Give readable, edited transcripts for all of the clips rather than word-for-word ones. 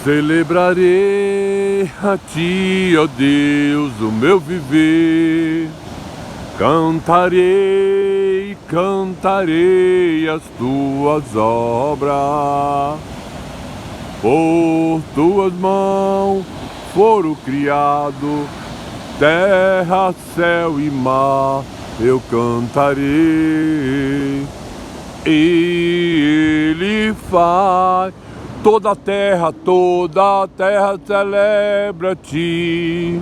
Celebrarei a Ti, ó Deus, o meu viver. Cantarei, cantarei as Tuas obras. Por Tuas mãos foram criados terra, céu e mar. Eu cantarei. Ele faz toda a terra celebra-te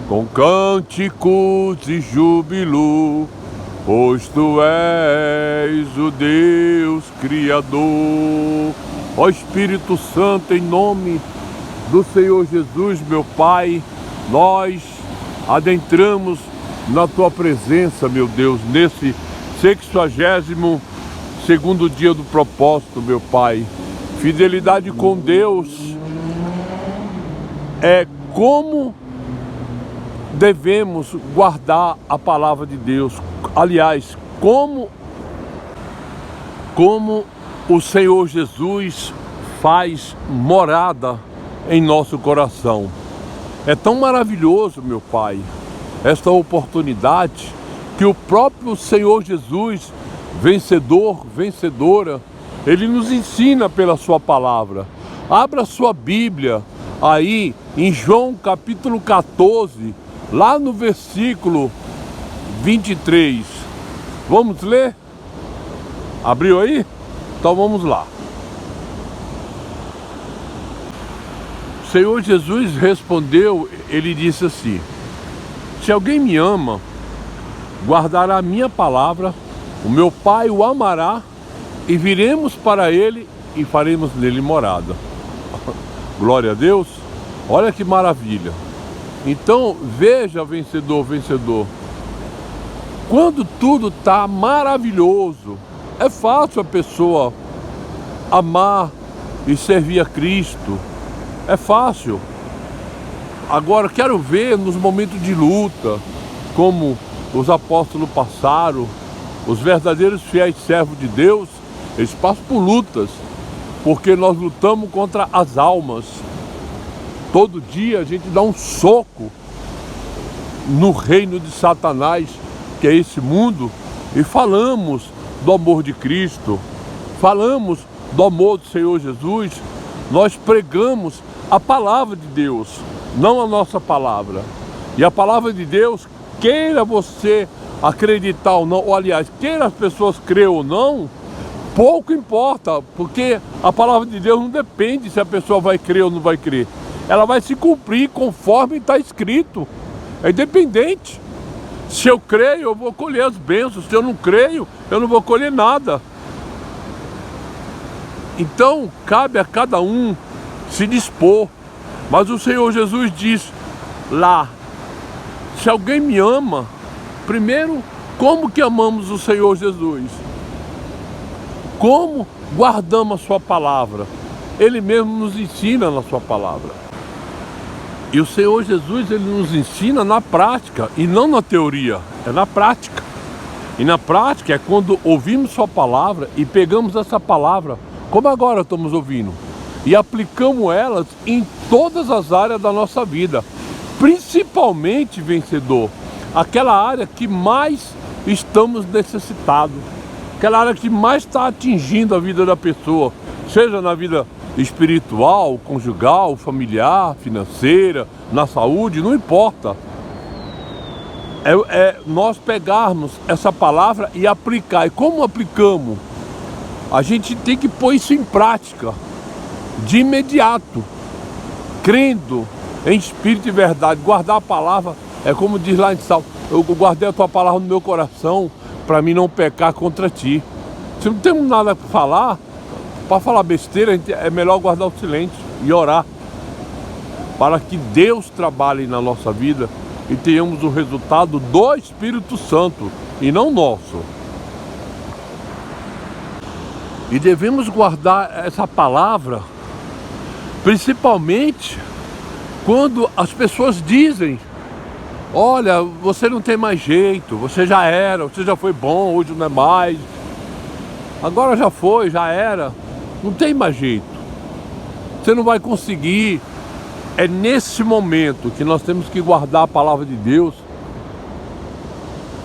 com cânticos e júbilo, pois Tu és o Deus Criador. Ó Espírito Santo, em nome do Senhor Jesus, meu Pai, nós adentramos na Tua presença, meu Deus, nesse 62º dia do propósito, meu Pai. Fidelidade com Deus é como devemos guardar a palavra de Deus. Aliás, como o Senhor Jesus faz morada em nosso coração. É tão maravilhoso, meu Pai, esta oportunidade que o próprio Senhor Jesus, vencedor, vencedora, Ele nos ensina pela sua palavra. Abra sua Bíblia aí em João capítulo 14, lá no versículo 23. Vamos ler? Abriu aí? Então vamos lá. O Senhor Jesus respondeu, Ele disse assim: se alguém me ama, guardará a minha palavra, o meu Pai o amará, e viremos para Ele e faremos nele morada. Glória a Deus. Olha que maravilha. Então veja, vencedor, vencedor, quando tudo está maravilhoso, é fácil a pessoa amar e servir a Cristo. É fácil. Agora quero ver nos momentos de luta, como os apóstolos passaram, os verdadeiros fiéis servos de Deus, eles passam por lutas, porque nós lutamos contra as almas. Todo dia a gente dá um soco no reino de Satanás, que é esse mundo, e falamos do amor de Cristo, falamos do amor do Senhor Jesus. Nós pregamos a palavra de Deus, não a nossa palavra. E a palavra de Deus, queira você acreditar ou não, ou aliás, queira as pessoas crer ou não, pouco importa, porque a palavra de Deus não depende se a pessoa vai crer ou não vai crer. Ela vai se cumprir conforme está escrito. É independente. Se eu creio, eu vou colher as bênçãos. Se eu não creio, eu não vou colher nada. Então, cabe a cada um se dispor. Mas o Senhor Jesus diz lá: se alguém me ama, primeiro, como que amamos o Senhor Jesus? Como guardamos a sua palavra? Ele mesmo nos ensina na sua palavra. E o Senhor Jesus, Ele nos ensina na prática e não na teoria, é na prática. E na prática é quando ouvimos sua palavra e pegamos essa palavra, como agora estamos ouvindo, e aplicamos elas em todas as áreas da nossa vida, principalmente, vencedor, aquela área que mais estamos necessitados, aquela área que mais está atingindo a vida da pessoa, seja na vida espiritual, conjugal, familiar, financeira, na saúde, não importa. Nós pegarmos essa palavra e aplicar. E como aplicamos? A gente tem que pôr isso em prática, de imediato, crendo em espírito e verdade. Guardar a palavra é como diz lá em Salmo: eu guardei a tua palavra no meu coração para mim não pecar contra ti. Se não temos nada para falar besteira, é melhor guardar o silêncio e orar, para que Deus trabalhe na nossa vida e tenhamos o resultado do Espírito Santo e não nosso. E devemos guardar essa palavra, principalmente quando as pessoas dizem: olha, você não tem mais jeito, você já era, você já foi bom, hoje não é mais, agora já foi, já era, não tem mais jeito. Você não vai conseguir. É nesse momento que nós temos que guardar a palavra de Deus.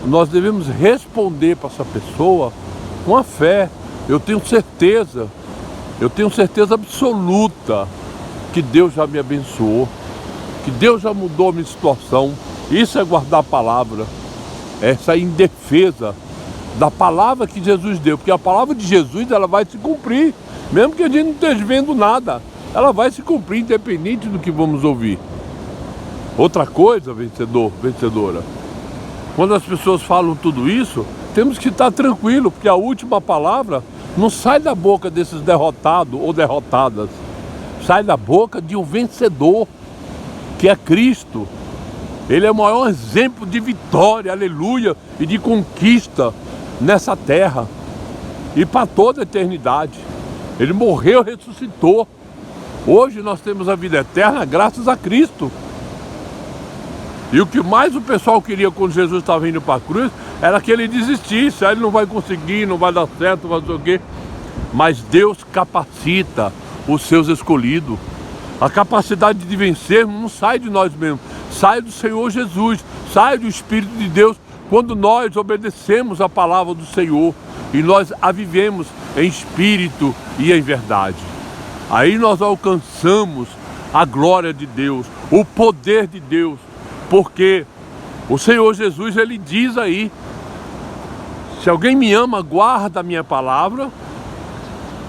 Nós devemos responder para essa pessoa com a fé. Eu tenho certeza absoluta que Deus já me abençoou, que Deus já mudou a minha situação. Isso é guardar a palavra, é sair em defesa da palavra que Jesus deu, porque a palavra de Jesus, ela vai se cumprir, mesmo que a gente não esteja vendo nada, ela vai se cumprir independente do que vamos ouvir. Outra coisa, vencedora, quando as pessoas falam tudo isso, temos que estar tranquilo, porque a última palavra não sai da boca desses derrotados ou derrotadas, sai da boca de um vencedor, que é Cristo. Ele é o maior exemplo de vitória, aleluia, e de conquista nessa terra e para toda a eternidade. Ele morreu e ressuscitou. Hoje nós temos a vida eterna graças a Cristo. E o que mais o pessoal queria quando Jesus estava indo para a cruz era que ele desistisse. Aí ele não vai conseguir, não vai dar certo, não vai fazer o quê. Mas Deus capacita os seus escolhidos. A capacidade de vencer não sai de nós mesmos, sai do Senhor Jesus, sai do Espírito de Deus, quando nós obedecemos a palavra do Senhor e nós a vivemos em espírito e em verdade. Aí nós alcançamos a glória de Deus, o poder de Deus, porque o Senhor Jesus, ele diz aí: se alguém me ama, guarda a minha palavra,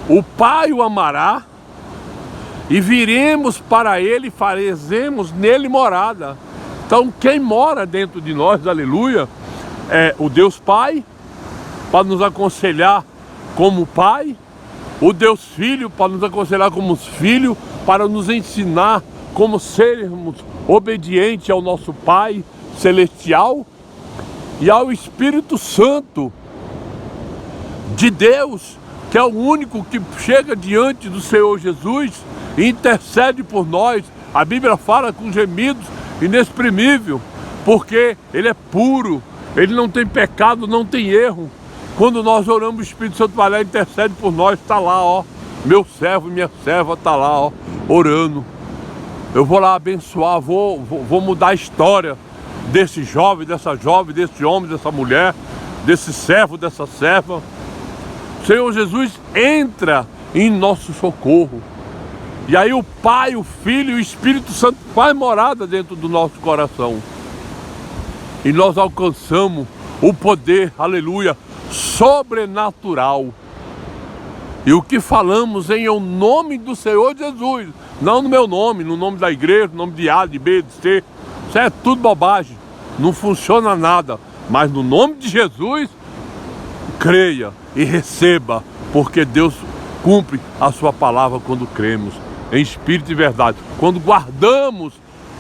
o Pai o amará, e viremos para ele e faremos nele morada. Então quem mora dentro de nós, aleluia, é o Deus Pai, para nos aconselhar como Pai, o Deus Filho, para nos aconselhar como Filho, para nos ensinar como sermos obedientes ao nosso Pai Celestial, e ao Espírito Santo de Deus, que é o único que chega diante do Senhor Jesus e intercede por nós. A Bíblia fala com gemidos inexprimíveis, porque Ele é puro, Ele não tem pecado, não tem erro. Quando nós oramos, o Espírito Santo vai lá e intercede por nós, está lá, ó, meu servo, minha serva está lá, ó, orando. Eu vou lá abençoar, vou mudar a história desse jovem, desse homem, dessa mulher, desse servo, dessa serva. O Senhor Jesus entra em nosso socorro. E aí o Pai, o Filho e o Espírito Santo faz morada dentro do nosso coração. E nós alcançamos o poder, aleluia, sobrenatural. E o que falamos em o nome do Senhor Jesus, não no meu nome, no nome da igreja, no nome de A, de B, de C, isso é tudo bobagem, não funciona nada. Mas no nome de Jesus, creia e receba, porque Deus cumpre a sua palavra quando cremos em espírito e verdade. Quando guardamos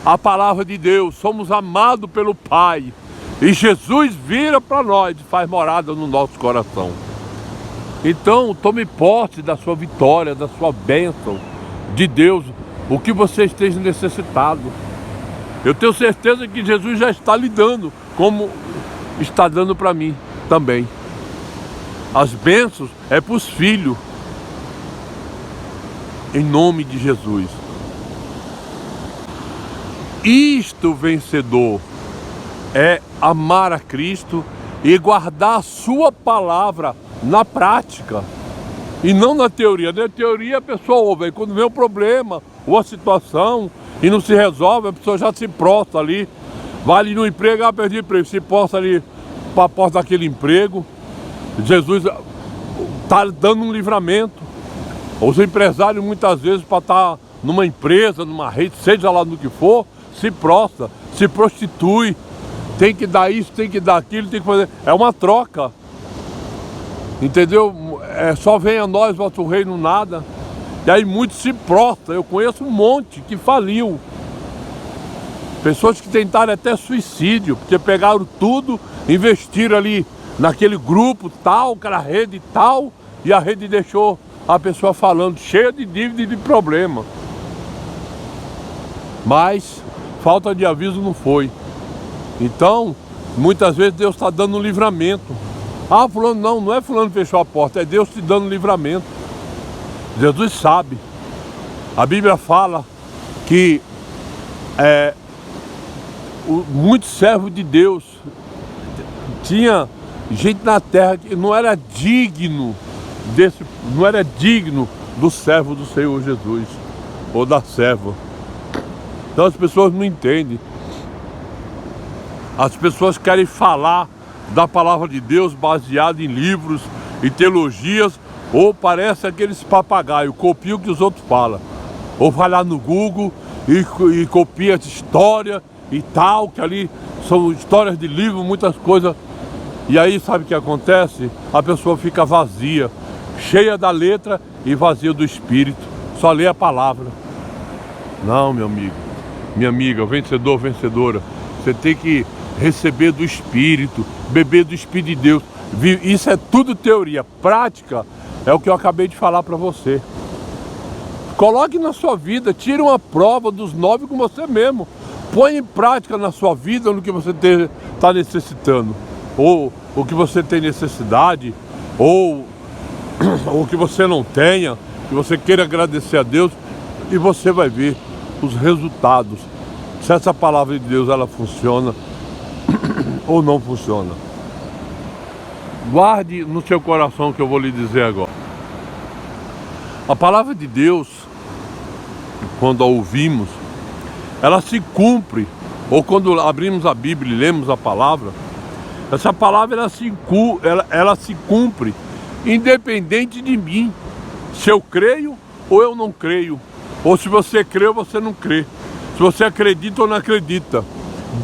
a palavra de Deus, somos amados pelo Pai, e Jesus vira para nós e faz morada no nosso coração. Então tome posse da sua vitória, da sua bênção de Deus, o que você esteja necessitado. Eu tenho certeza que Jesus já está lhe dando, como está dando para mim também. As bênçãos é para os filhos, em nome de Jesus. Isto, vencedor, é amar a Cristo e guardar a sua palavra na prática e não na teoria. Na teoria a pessoa ouve, aí quando vem um problema ou a situação e não se resolve, a pessoa já se prostra ali, vai ali no emprego, perdi emprego, se prostra ali para a porta daquele emprego. Jesus está dando um livramento. Os empresários muitas vezes, para estar numa empresa, numa rede, seja lá no que for, se prostra, se prostitui, tem que dar isso, tem que dar aquilo, tem que fazer. É uma troca, entendeu? Só venha a nós, vosso reino, nada. E aí muitos se prostram. Eu conheço um monte que faliu. Pessoas que tentaram até suicídio, porque pegaram tudo, investiram ali naquele grupo tal, aquela rede tal, e a rede deixou a pessoa falando, cheia de dívida e de problema. Mas falta de aviso não foi. Então, muitas vezes Deus está dando um livramento. Ah, fulano, não é fulano que fechou a porta, é Deus te dando um livramento. Jesus sabe. A Bíblia fala que muitos servos de Deus, tinha gente na terra que não era digno do servo do Senhor Jesus, ou da serva. Então as pessoas não entendem. As pessoas querem falar da palavra de Deus baseada em livros e teologias, ou parece aqueles papagaios, copia o que os outros falam. Ou vai lá no Google e copia essa história e tal, que ali são histórias de livro, muitas coisas. E aí sabe o que acontece? A pessoa fica vazia, cheia da letra e vazia do espírito. Só lê a palavra. Não, meu amigo, minha amiga, vencedor, vencedora, você tem que receber do Espírito, beber do Espírito de Deus. Isso é tudo teoria. Prática é o que eu acabei de falar para você. Coloque na sua vida, tire uma prova dos 9 com você mesmo. Põe em prática na sua vida no que você está necessitando. Ou o que você tem necessidade, ou o que você não tenha, que você queira agradecer a Deus, e você vai ver os resultados. Se essa palavra de Deus ela funciona ou não funciona. Guarde no seu coração o que eu vou lhe dizer agora. A palavra de Deus, quando a ouvimos, ela se cumpre. Ou quando abrimos a Bíblia e lemos a palavra, essa palavra ela se cumpre, independente de mim, se eu creio ou eu não creio, ou se você crê ou você não crê, se você acredita ou não acredita.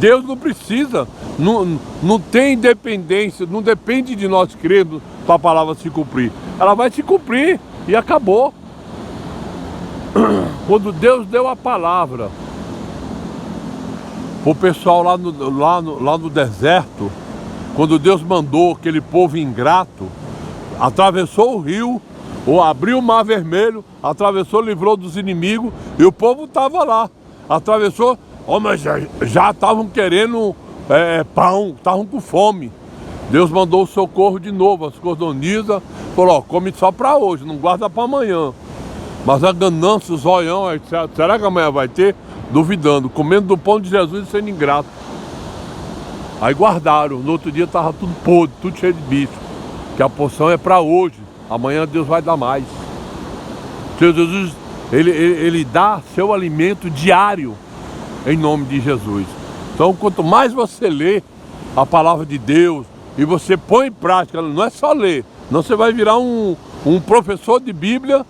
Deus não precisa, não tem independência, não depende de nós crermos para a palavra se cumprir. Ela vai se cumprir e acabou. Quando Deus deu a palavra o pessoal lá no deserto, quando Deus mandou aquele povo ingrato, atravessou o rio, ou abriu o mar vermelho, atravessou, livrou dos inimigos, e o povo estava lá, atravessou, mas já estavam querendo pão, estavam com fome. Deus mandou o socorro de novo, as cordonizas, falou, come só para hoje, não guarda para amanhã. Mas a ganância, o zoião, será que amanhã vai ter? Duvidando, comendo do pão de Jesus e sendo ingrato. Aí guardaram, no outro dia estava tudo podre, tudo cheio de bicho. Que a porção é para hoje, amanhã Deus vai dar mais. Senhor Jesus, ele dá seu alimento diário, em nome de Jesus. Então, quanto mais você lê a palavra de Deus e você põe em prática, não é só ler, não você vai virar um professor de Bíblia,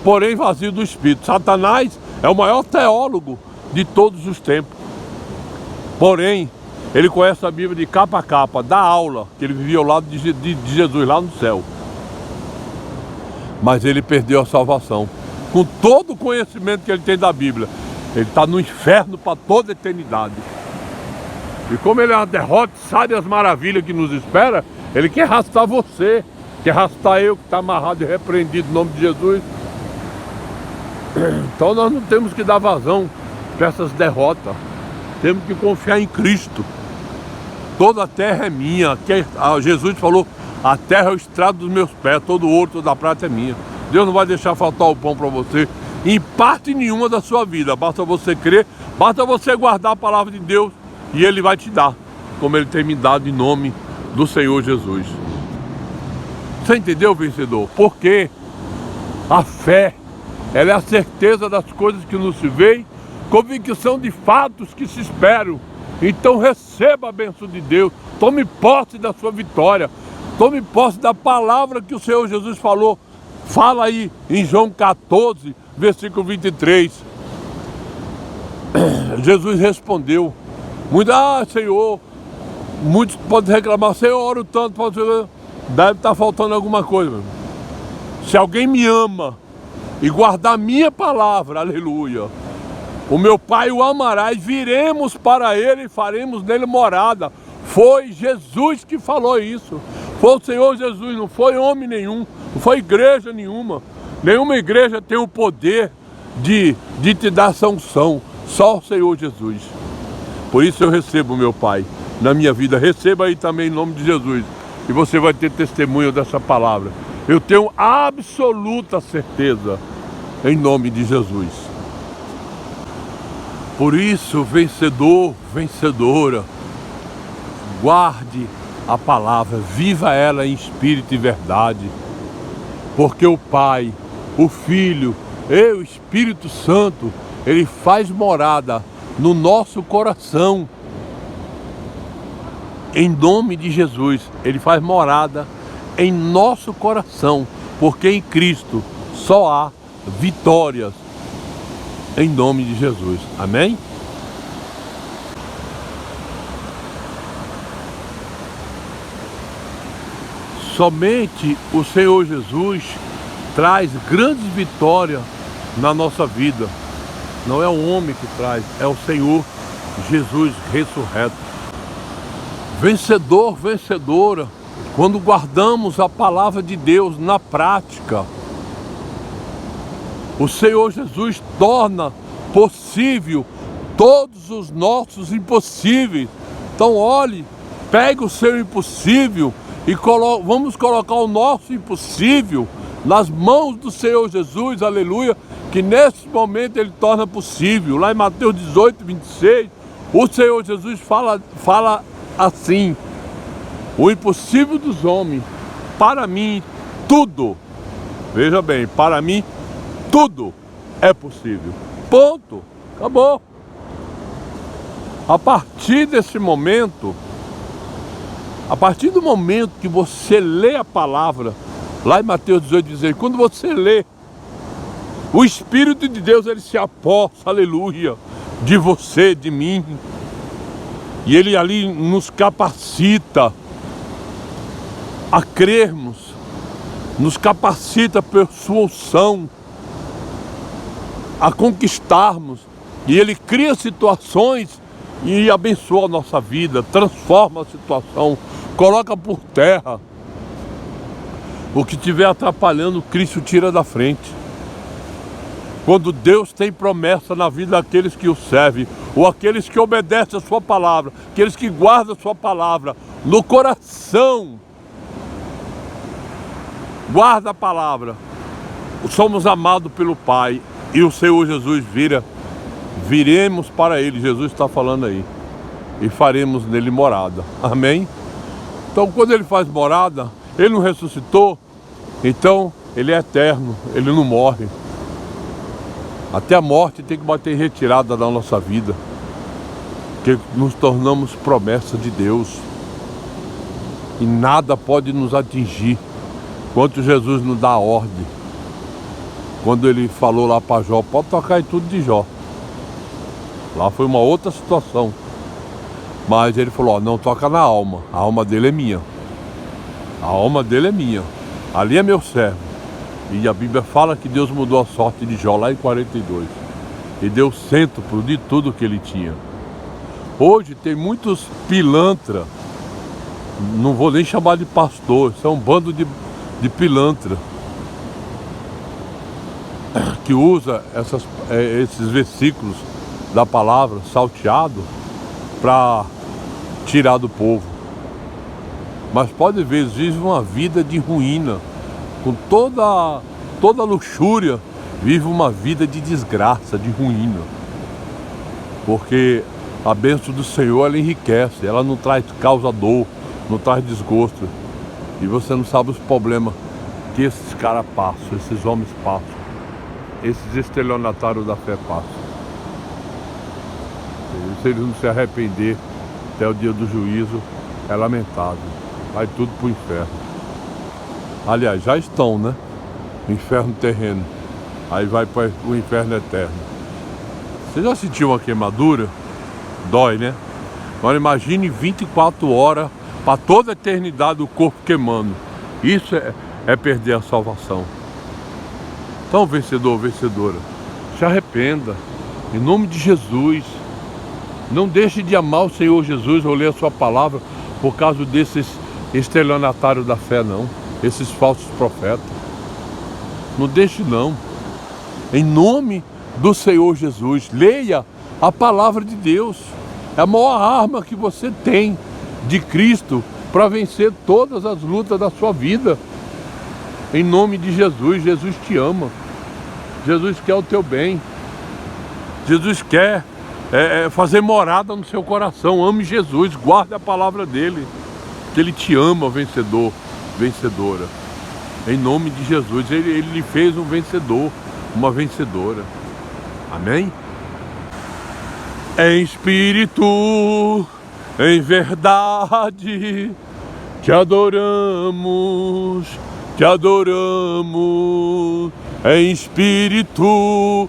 porém vazio do Espírito. Satanás é o maior teólogo de todos os tempos. Porém, ele conhece a Bíblia de capa a capa, dá aula, que ele vivia ao lado de Jesus lá no céu. Mas ele perdeu a salvação. Com todo o conhecimento que ele tem da Bíblia, ele está no inferno para toda a eternidade. E como ele é uma derrota, sabe as maravilhas que nos espera, ele quer arrastar você, quer arrastar eu que está amarrado e repreendido no nome de Jesus. Então nós não temos que dar vazão para essas derrotas. Temos que confiar em Cristo. Toda a terra é minha. Jesus falou, a terra é o estrado dos meus pés, todo o ouro, toda a prata é minha. Deus não vai deixar faltar o pão para você em parte nenhuma da sua vida. Basta você crer, basta você guardar a palavra de Deus e Ele vai te dar, como Ele tem me dado em nome do Senhor Jesus. Você entendeu, vencedor? Porque a fé, ela é a certeza das coisas que não se veem, convicção de fatos que se esperam. Então receba a bênção de Deus, tome posse da sua vitória, tome posse da palavra que o Senhor Jesus falou. Fala aí em João 14, versículo 23. Jesus respondeu, Senhor, muitos podem reclamar, Senhor, eu oro tanto, deve estar faltando alguma coisa. Se alguém me ama e guardar minha palavra, aleluia, o meu Pai o amará e viremos para Ele e faremos nele morada. Foi Jesus que falou isso. Foi o Senhor Jesus, não foi homem nenhum, não foi igreja nenhuma. Nenhuma igreja tem o poder de te dar essa unção. Só o Senhor Jesus. Por isso eu recebo, meu Pai, na minha vida. Receba aí também em nome de Jesus. E você vai ter testemunho dessa palavra. Eu tenho absoluta certeza em nome de Jesus. Por isso, vencedor, vencedora, guarde a palavra, viva ela em espírito e verdade, porque o Pai, o Filho e o Espírito Santo, ele faz morada no nosso coração. Em nome de Jesus, ele faz morada em nosso coração, porque em Cristo só há vitórias. Em nome de Jesus. Amém? Somente o Senhor Jesus traz grandes vitórias na nossa vida. Não é o homem que traz, é o Senhor Jesus ressurreto. Vencedor, vencedora, quando guardamos a palavra de Deus na prática, o Senhor Jesus torna possível todos os nossos impossíveis. Então olhe, pegue o seu impossível e vamos colocar o nosso impossível nas mãos do Senhor Jesus, aleluia, que nesse momento ele torna possível. Lá em Mateus 18, 26, o Senhor Jesus fala assim: o impossível dos homens, para mim tudo, veja bem, para mim tudo é possível. Ponto. Acabou. A partir desse momento, a partir do momento que você lê a palavra, lá em Mateus 18, 16, quando você lê, o Espírito de Deus, ele se aposta, aleluia, de você, de mim. E ele ali nos capacita a crermos, nos capacita por sua unção, a conquistarmos. E ele cria situações e abençoa a nossa vida, transforma a situação, coloca por terra. O que estiver atrapalhando, Cristo tira da frente. Quando Deus tem promessa na vida daqueles que o servem, ou aqueles que obedecem a sua palavra, aqueles que guardam a sua palavra no coração, guarda a palavra, somos amados pelo Pai, e o Senhor Jesus viremos para Ele, Jesus está falando aí, e faremos nele morada. Amém? Então quando Ele faz morada, Ele não ressuscitou, então Ele é eterno, Ele não morre. Até a morte tem que bater em retirada da nossa vida, porque nos tornamos promessa de Deus, e nada pode nos atingir, quanto Jesus nos dá a ordem. Quando ele falou lá para Jó, pode tocar em tudo de Jó. Lá foi uma outra situação. Mas ele falou, ó, não toca na alma. A alma dele é minha. A alma dele é minha. Ali é meu servo. E a Bíblia fala que Deus mudou a sorte de Jó lá em 42. E deu cêntuplo de tudo que ele tinha. Hoje tem muitos pilantras. Não vou nem chamar de pastor. Isso é um bando de pilantra. Que usa esses versículos da palavra salteado para tirar do povo. Mas pode ver, eles vivem uma vida de ruína, com toda luxúria, vive uma vida de desgraça, de ruína. Porque a bênção do Senhor, ela enriquece, ela não traz causa dor, não traz desgosto. E você não sabe os problemas que esses caras passam, esses homens passam. Esses estelionatários da fé passam. E se eles não se arrepender até o dia do juízo, é lamentável. Vai tudo pro inferno. Aliás, já estão, né? Inferno terreno. Aí vai para o inferno eterno. Você já sentiu uma queimadura? Dói, né? Agora imagine 24 horas para toda a eternidade o corpo queimando. Isso é perder a salvação. Então, vencedor, vencedora, se arrependa, em nome de Jesus. Não deixe de amar o Senhor Jesus ou ler a sua palavra por causa desses estelionatários da fé, não. Esses falsos profetas. Não deixe, não. Em nome do Senhor Jesus, leia a palavra de Deus. É a maior arma que você tem de Cristo para vencer todas as lutas da sua vida. Em nome de Jesus, Jesus te ama. Jesus quer o teu bem. Jesus quer fazer morada no seu coração. Ame Jesus, guarde a palavra dele, que ele te ama, vencedor, vencedora. Em nome de Jesus, ele lhe fez um vencedor, uma vencedora. Amém? Em espírito, em verdade, te adoramos, te adoramos. Em espírito,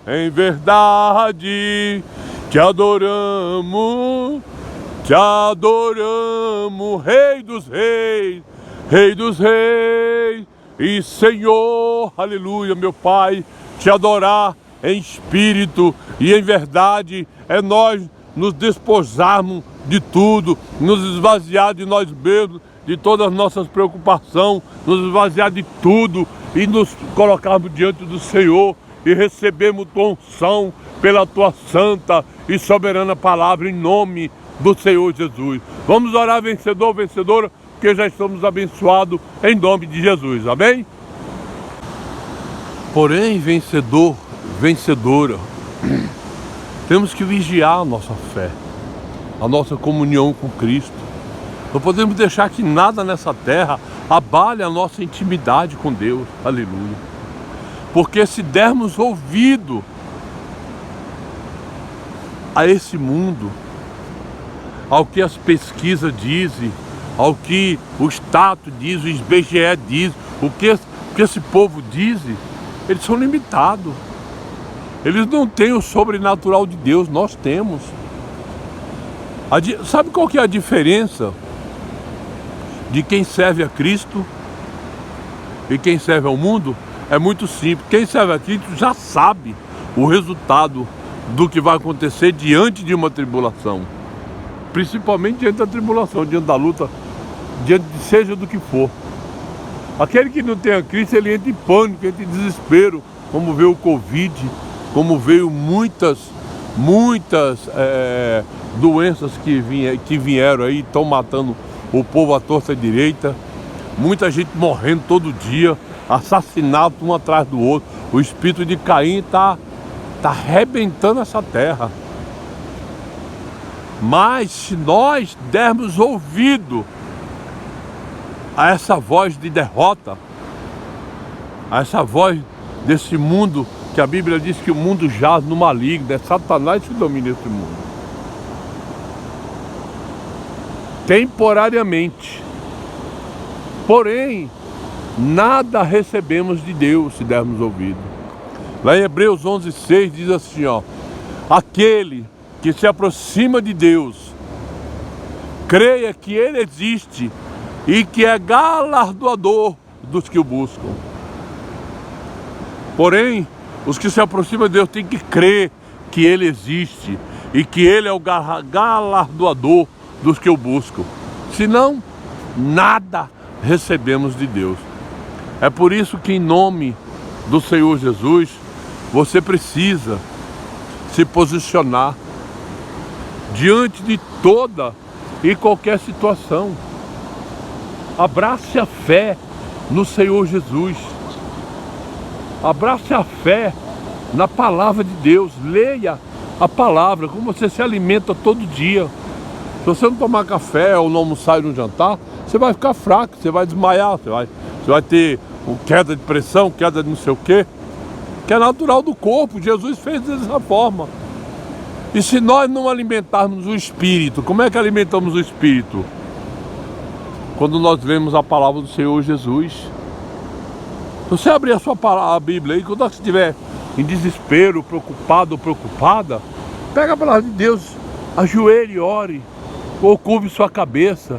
em verdade, te adoramos, Rei dos reis, Rei dos reis e Senhor, aleluia, meu Pai, te adorar em espírito e em verdade é nós nos despojarmos de tudo, nos esvaziar de nós mesmos, de todas as nossas preocupações, nos esvaziar de tudo e nos colocarmos diante do Senhor e recebemos tua unção pela tua santa e soberana palavra em nome do Senhor Jesus. Vamos orar, vencedor, vencedora, porque já estamos abençoados em nome de Jesus, amém? Porém, vencedor, vencedora, temos que vigiar a nossa fé, a nossa comunhão com Cristo. Não podemos deixar que nada nessa terra abale a nossa intimidade com Deus, aleluia. Porque se dermos ouvido a esse mundo, ao que as pesquisas dizem, ao que o status diz, o IBGE diz, o que esse povo diz, eles são limitados. Eles não têm o sobrenatural de Deus, nós temos. Sabe qual que é a diferença de quem serve a Cristo e quem serve ao mundo? É muito simples. Quem serve a Cristo já sabe o resultado do que vai acontecer diante de uma tribulação. Principalmente diante da tribulação, diante da luta, diante de seja do que for. Aquele que não tem a Cristo, ele entra em pânico, entra em desespero, como veio o Covid, como veio muitas doenças que vieram aí, estão matando o povo à torta e à direita, muita gente morrendo todo dia, assassinato um atrás do outro. O espírito de Caim está arrebentando essa terra. Mas se nós dermos ouvido a essa voz de derrota, a essa voz desse mundo, que a Bíblia diz que o mundo jaz no maligno, é Satanás que domina esse mundo. Temporariamente. Porém, nada recebemos de Deus se dermos ouvido. Lá em Hebreus 11:6 diz assim, aquele que se aproxima de Deus, creia que Ele existe e que é galardoador dos que o buscam. Porém, os que se aproximam de Deus têm que crer que Ele existe e que Ele é o galardoador dos que o buscam. Senão, nada recebemos de Deus. É por isso que, em nome do Senhor Jesus, você precisa se posicionar diante de toda e qualquer situação. Abrace a fé no Senhor Jesus. Abrace a fé na palavra de Deus. Leia a palavra, como você se alimenta todo dia. Se você não tomar café ou não almoçar e não jantar, você vai ficar fraco, você vai desmaiar, você vai ter queda de pressão, queda de não sei o quê, que é natural do corpo. Jesus fez dessa forma. E se nós não alimentarmos o Espírito, como é que alimentamos o Espírito? Quando nós lemos a palavra do Senhor Jesus. Se você abrir a Bíblia aí, quando você estiver em desespero, preocupado ou preocupada, pega a palavra de Deus, ajoelhe e ore, ou curve sua cabeça.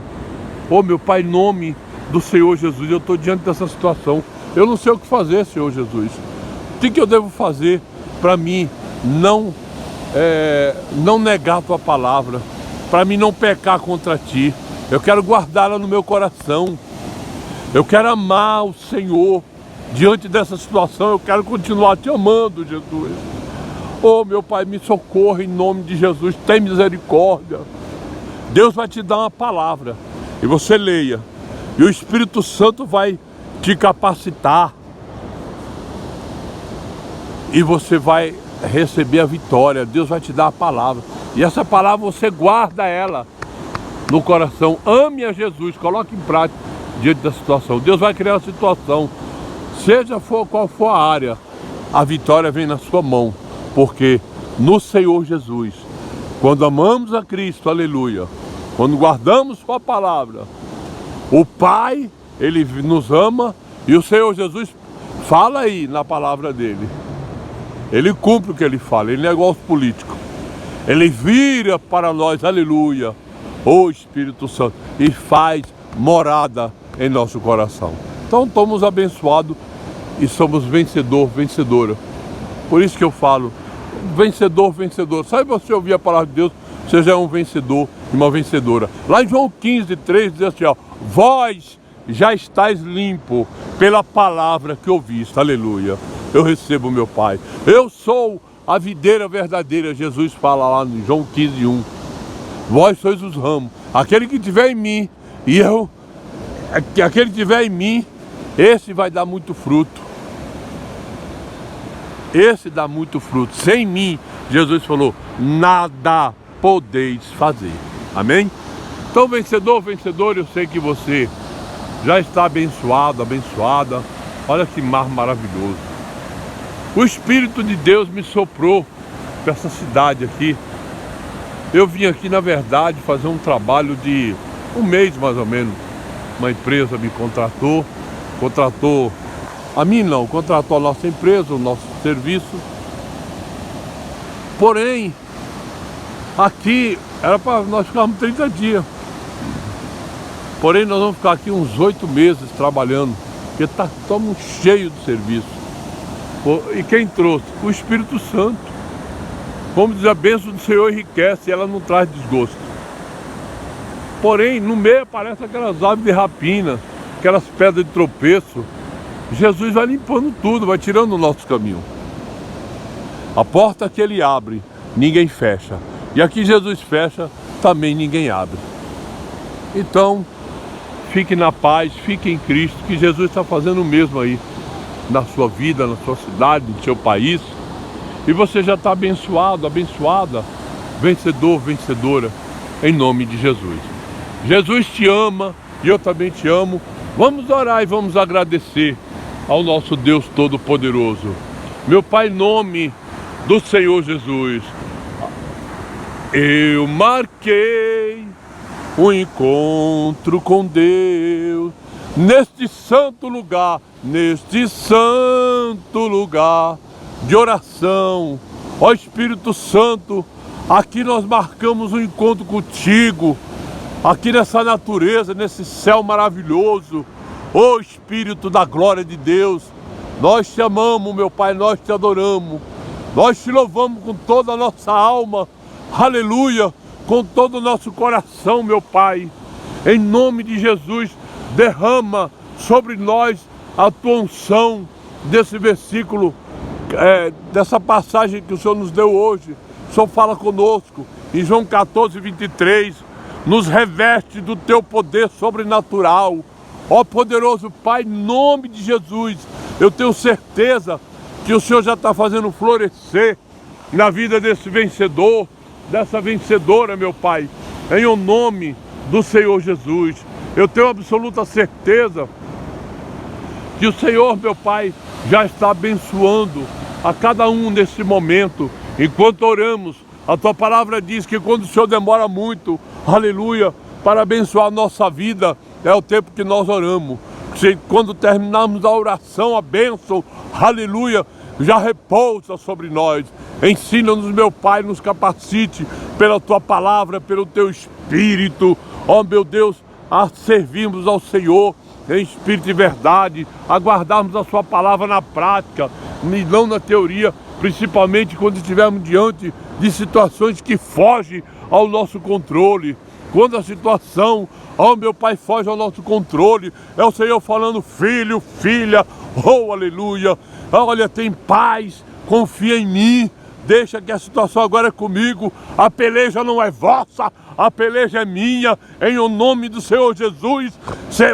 Meu Pai, em nome do Senhor Jesus, eu estou diante dessa situação. Eu não sei o que fazer, Senhor Jesus. O que eu devo fazer para mim não negar a tua palavra, para mim não pecar contra ti? Eu quero guardá-la no meu coração. Eu quero amar o Senhor diante dessa situação. Eu quero continuar te amando, Jesus. Meu Pai, me socorra em nome de Jesus. Tem misericórdia. Deus vai te dar uma palavra e você leia. E o Espírito Santo vai te capacitar e você vai receber a vitória. Deus vai te dar a palavra, e essa palavra você guarda ela no coração. Ame a Jesus, coloque em prática diante da situação. Deus vai criar a situação, seja qual for a área, a vitória vem na sua mão, porque no Senhor Jesus, quando amamos a Cristo, aleluia, quando guardamos sua palavra, o Pai, Ele nos ama, e o Senhor Jesus fala aí na palavra dele. Ele cumpre o que ele fala, ele não é igual aos políticos. Ele vira para nós, aleluia, o Espírito Santo, e faz morada em nosso coração. Então somos abençoados e somos vencedor, vencedora. Por isso que eu falo, vencedor, vencedor. Sabe, você ouvir a palavra de Deus, você já é um vencedor e uma vencedora. Lá em João 15:3 diz assim, ó, vós já estáis limpo pela palavra que ouviste, aleluia. Eu recebo meu Pai. Eu sou a videira verdadeira, Jesus fala lá em João 15:1. Vós sois os ramos. Aquele que tiver em mim, aquele que tiver em mim, esse vai dar muito fruto. Esse dá muito fruto. Sem mim, Jesus falou, nada podeis fazer. Amém? Então, vencedor, vencedor, eu sei que você já está abençoado, abençoada. Olha que mar maravilhoso. O Espírito de Deus me soprou para essa cidade aqui. Eu vim aqui, na verdade, fazer um trabalho de um mês mais ou menos. Uma empresa me contratou a mim não, contratou a nossa empresa, o nosso serviço. Porém, aqui era para nós ficarmos 30 dias. Porém, nós vamos ficar aqui uns 8 meses trabalhando, porque estamos cheios de serviço. E quem trouxe? O Espírito Santo. Como diz, a bênção do Senhor enriquece, ela não traz desgosto. Porém, no meio aparecem aquelas aves de rapina, aquelas pedras de tropeço. Jesus vai limpando tudo, vai tirando o nosso caminho. A porta que Ele abre, ninguém fecha. E aqui Jesus fecha, também ninguém abre. Então, fique na paz, fique em Cristo, que Jesus está fazendo o mesmo aí, na sua vida, na sua cidade, no seu país. E você já está abençoado, abençoada, vencedor, vencedora, em nome de Jesus. Jesus te ama e eu também te amo. Vamos orar e vamos agradecer ao nosso Deus Todo-Poderoso. Meu Pai, em nome do Senhor Jesus, eu marquei um encontro com Deus neste santo lugar de oração. Ó Espírito Santo, aqui nós marcamos um encontro contigo, aqui nessa natureza, nesse céu maravilhoso. Ó Espírito da glória de Deus, nós te amamos, meu Pai, nós te adoramos, nós te louvamos com toda a nossa alma, aleluia, com todo o nosso coração, meu Pai. Em nome de Jesus, derrama sobre nós a tua unção desse versículo, dessa passagem que o Senhor nos deu hoje. O Senhor fala conosco em João 14:23, nos reveste do teu poder sobrenatural. Ó poderoso Pai, em nome de Jesus, eu tenho certeza que o Senhor já está fazendo florescer na vida desse vencedor, dessa vencedora, meu Pai, em o nome do Senhor Jesus. Eu tenho absoluta certeza que o Senhor, meu Pai, já está abençoando a cada um nesse momento. Enquanto oramos, a tua palavra diz que quando o Senhor demora muito, aleluia, para abençoar a nossa vida, é o tempo que nós oramos. Quando terminarmos a oração, a bênção, aleluia, já repousa sobre nós. Ensina-nos, meu Pai, nos capacite pela tua palavra, pelo teu Espírito, ó meu Deus, a servirmos ao Senhor em espírito e verdade, a guardarmos a sua palavra na prática e não na teoria, principalmente quando estivermos diante de situações que fogem ao nosso controle. Quando a situação, ó meu Pai, foge ao nosso controle, é o Senhor falando, filho, filha, oh aleluia, olha, tem paz, confia em mim, deixa que a situação agora é comigo, a peleja não é vossa, a peleja é minha, em o nome do Senhor Jesus.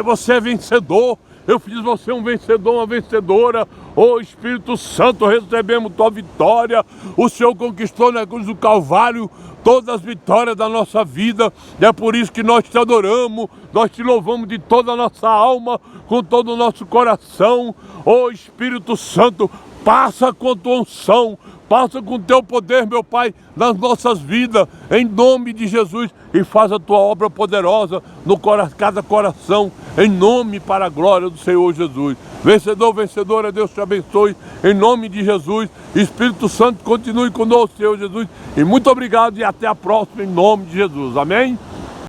Você é vencedor, eu fiz você um vencedor, uma vencedora. Ô Espírito Santo, recebemos tua vitória. O Senhor conquistou na cruz do Calvário todas as vitórias da nossa vida. E é por isso que nós te adoramos, nós te louvamos de toda a nossa alma, com todo o nosso coração. Ô Espírito Santo, passa com tua unção, passa com teu poder, meu Pai, nas nossas vidas, em nome de Jesus, e faz a tua obra poderosa no cada coração, em nome para a glória do Senhor Jesus. Vencedor, vencedora, Deus te abençoe, em nome de Jesus. Espírito Santo, continue conosco, Senhor Jesus, e muito obrigado e até a próxima, em nome de Jesus. Amém?